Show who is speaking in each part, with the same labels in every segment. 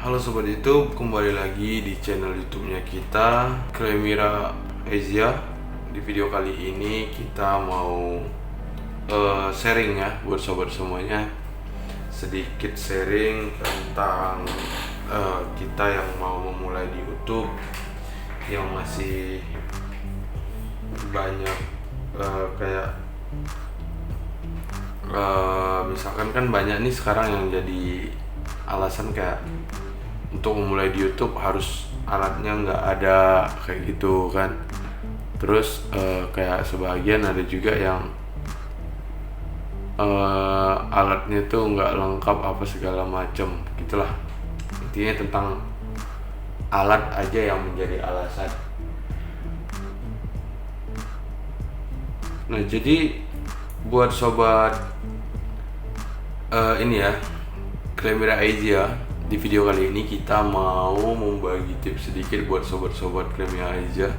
Speaker 1: Halo Sobat YouTube, kembali lagi di channel YouTube-nya kita, Kremira Asia. Di video kali ini kita mau sharing ya buat sobat semuanya. Sedikit sharing tentang kita yang mau memulai di YouTube, yang masih banyak kayak misalkan kan banyak nih sekarang yang jadi alasan kayak untuk memulai di YouTube harus alatnya nggak ada kayak gitu kan. Terus kayak sebagian ada juga yang alatnya tuh nggak lengkap apa segala macem gitulah. Intinya tentang alat aja yang menjadi alasan. Nah jadi buat sobat ini ya, Kremira Asia, di video kali ini kita mau membagi tips sedikit buat sobat-sobat Kremira Asia.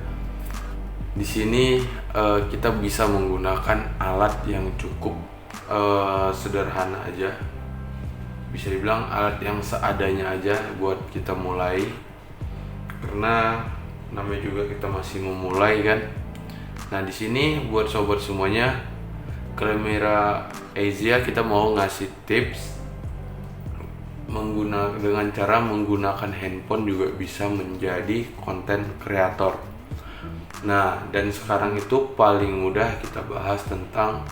Speaker 1: Di sini kita bisa menggunakan alat yang cukup sederhana aja. Bisa dibilang alat yang seadanya aja buat kita mulai. Karena namanya juga kita masih memulai kan. Nah, di sini buat sobat semuanya, Kremira Asia kita mau ngasih tips dengan cara menggunakan handphone juga bisa menjadi konten kreator. Nah, dan sekarang itu paling mudah kita bahas tentang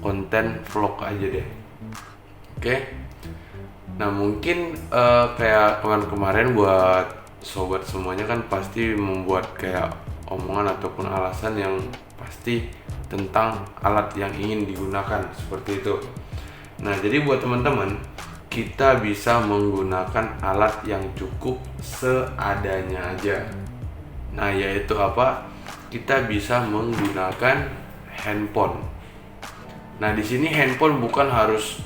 Speaker 1: konten vlog aja deh. Oke. Nah, mungkin kayak kemarin-kemarin buat sobat semuanya kan pasti membuat kayak omongan ataupun alasan yang pasti tentang alat yang ingin digunakan seperti itu. Nah, jadi buat teman-teman, kita bisa menggunakan alat yang cukup seadanya aja. Nah, yaitu apa? Kita bisa menggunakan handphone. Nah, di sini handphone bukan harus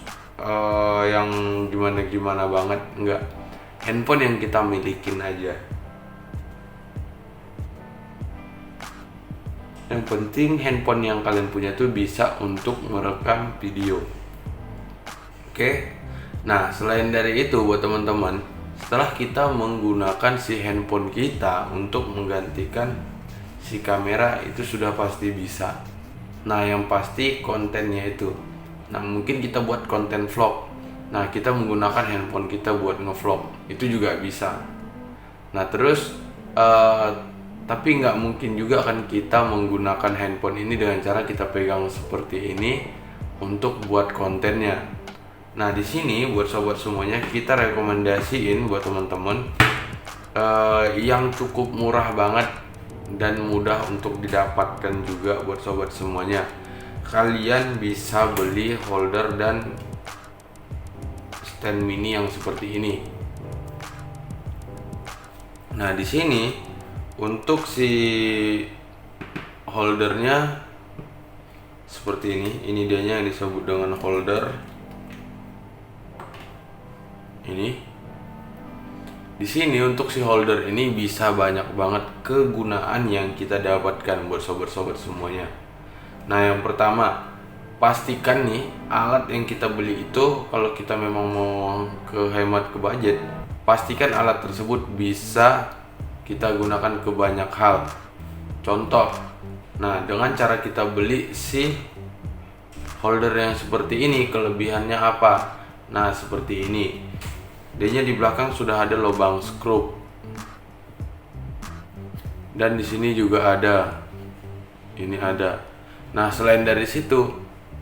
Speaker 1: yang gimana-gimana banget, enggak. Handphone yang kita milikin aja. Yang penting handphone yang kalian punya tuh bisa untuk merekam video. Oke. Nah, selain dari itu buat teman-teman, setelah kita menggunakan si handphone kita untuk menggantikan si kamera, itu sudah pasti bisa. Nah, yang pasti kontennya itu. Nah, mungkin kita buat konten vlog. Nah, kita menggunakan handphone kita buat ngevlog, itu juga bisa. Nah, terus tapi nggak mungkin juga kan kita menggunakan handphone ini dengan cara kita pegang seperti ini untuk buat kontennya. Nah, di sini buat sobat semuanya kita rekomendasiin buat teman-teman yang cukup murah banget dan mudah untuk didapatkan juga buat sobat semuanya. Kalian bisa beli holder dan stand mini yang seperti ini. Nah, di sini untuk si holdernya seperti ini dianya yang disebut dengan holder. Ini di sini untuk si holder ini bisa banyak banget kegunaan yang kita dapatkan buat sobat-sobat semuanya. Nah, yang pertama, pastikan nih alat yang kita beli itu kalau kita memang mau hemat ke budget, pastikan alat tersebut bisa kita gunakan ke banyak hal. Contoh, nah dengan cara kita beli si holder yang seperti ini, kelebihannya apa? Nah, seperti ini. D-nya di belakang sudah ada lubang skrup. Dan di sini juga ada. Ini ada. Nah, selain dari situ,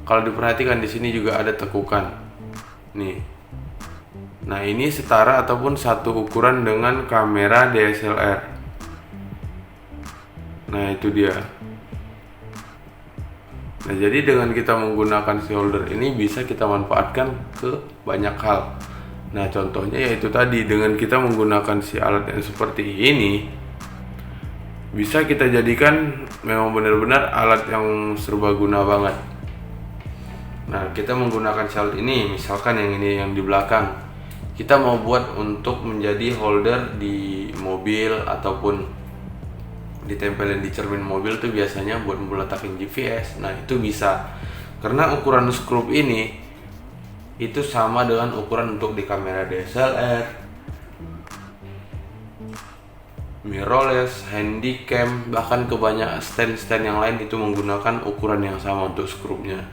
Speaker 1: kalau diperhatikan di sini juga ada tekukan. Nih. Nah, ini setara ataupun satu ukuran dengan kamera DSLR. Nah, itu dia. Nah, jadi dengan kita menggunakan si holder ini bisa kita manfaatkan ke banyak hal. Nah, contohnya yaitu tadi, dengan kita menggunakan si alat yang seperti ini, bisa kita jadikan memang benar-benar alat yang serbaguna banget. Nah, kita menggunakan si alat ini, misalkan yang ini yang di belakang. Kita mau buat untuk menjadi holder di mobil ataupun ditempelin di cermin mobil tuh biasanya buat meletakin GPS. Nah, itu bisa. Karena ukuran skrup ini itu sama dengan ukuran untuk di kamera DSLR, mirrorless, handycam, bahkan kebanyakan stand-stand yang lain itu menggunakan ukuran yang sama untuk skrupnya.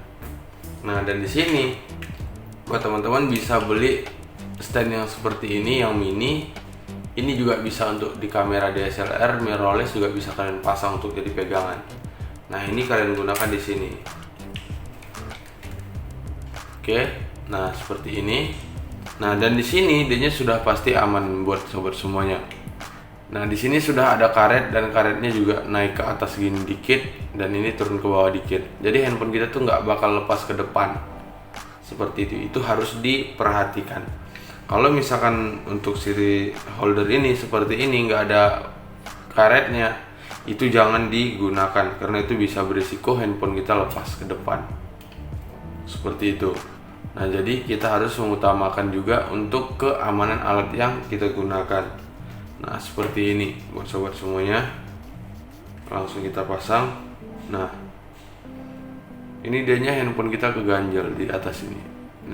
Speaker 1: Nah, dan di sini buat teman-teman bisa beli stand yang seperti ini, yang mini. Ini juga bisa untuk di kamera DSLR, mirrorless juga bisa kalian pasang untuk jadi pegangan. Nah, ini kalian gunakan di sini. Oke, nah seperti ini. Nah, dan di sini dia sudah pasti aman buat sobat semuanya. Nah, di sini sudah ada karet dan karetnya juga naik ke atas gini dikit dan ini turun ke bawah dikit. Jadi handphone kita tuh nggak bakal lepas ke depan. Seperti itu. Itu harus diperhatikan. Kalau misalkan untuk siri holder ini seperti ini nggak ada karetnya, itu jangan digunakan karena itu bisa berisiko handphone kita lepas ke depan. Seperti itu. Nah, jadi kita harus mengutamakan juga untuk keamanan alat yang kita gunakan. Nah, seperti ini buat sobat semuanya. Langsung kita pasang. Nah, ini dianya handphone kita keganjel di atas ini.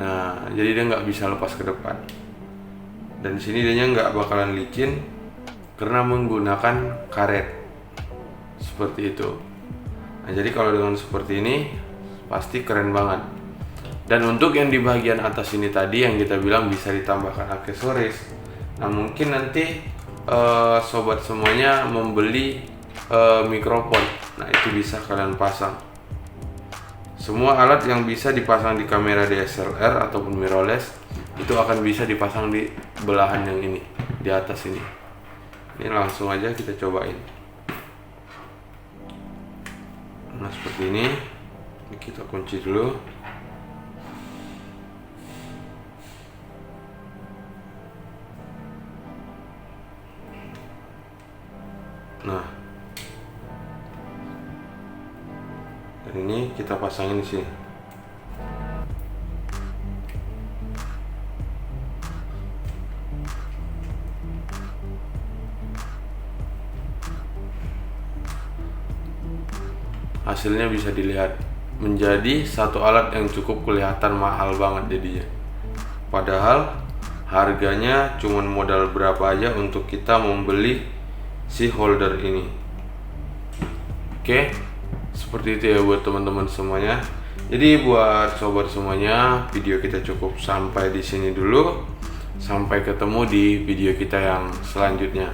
Speaker 1: Nah, jadi dia nggak bisa lepas ke depan. Dan di sini dianya nggak bakalan licin karena menggunakan karet. Seperti itu. Nah, jadi kalau dengan seperti ini pasti keren banget. Dan untuk yang di bagian atas ini tadi yang kita bilang bisa ditambahkan aksesoris. Nah, mungkin nanti sobat semuanya membeli mikrofon. Nah, itu bisa kalian pasang. Semua alat yang bisa dipasang di kamera DSLR ataupun mirrorless itu akan bisa dipasang di belahan yang ini, di atas ini. Ini langsung aja kita cobain. Nah, seperti ini. Ini kita kunci dulu. Nah, dan ini kita pasangin di sini. Hasilnya bisa dilihat menjadi satu alat yang cukup kelihatan mahal banget jadinya. Padahal harganya cuman modal berapa aja untuk kita membeli si holder ini. Oke, seperti itu ya buat teman-teman semuanya. Jadi buat sobat semuanya, video kita cukup sampai di sini dulu. Sampai ketemu di video kita yang selanjutnya.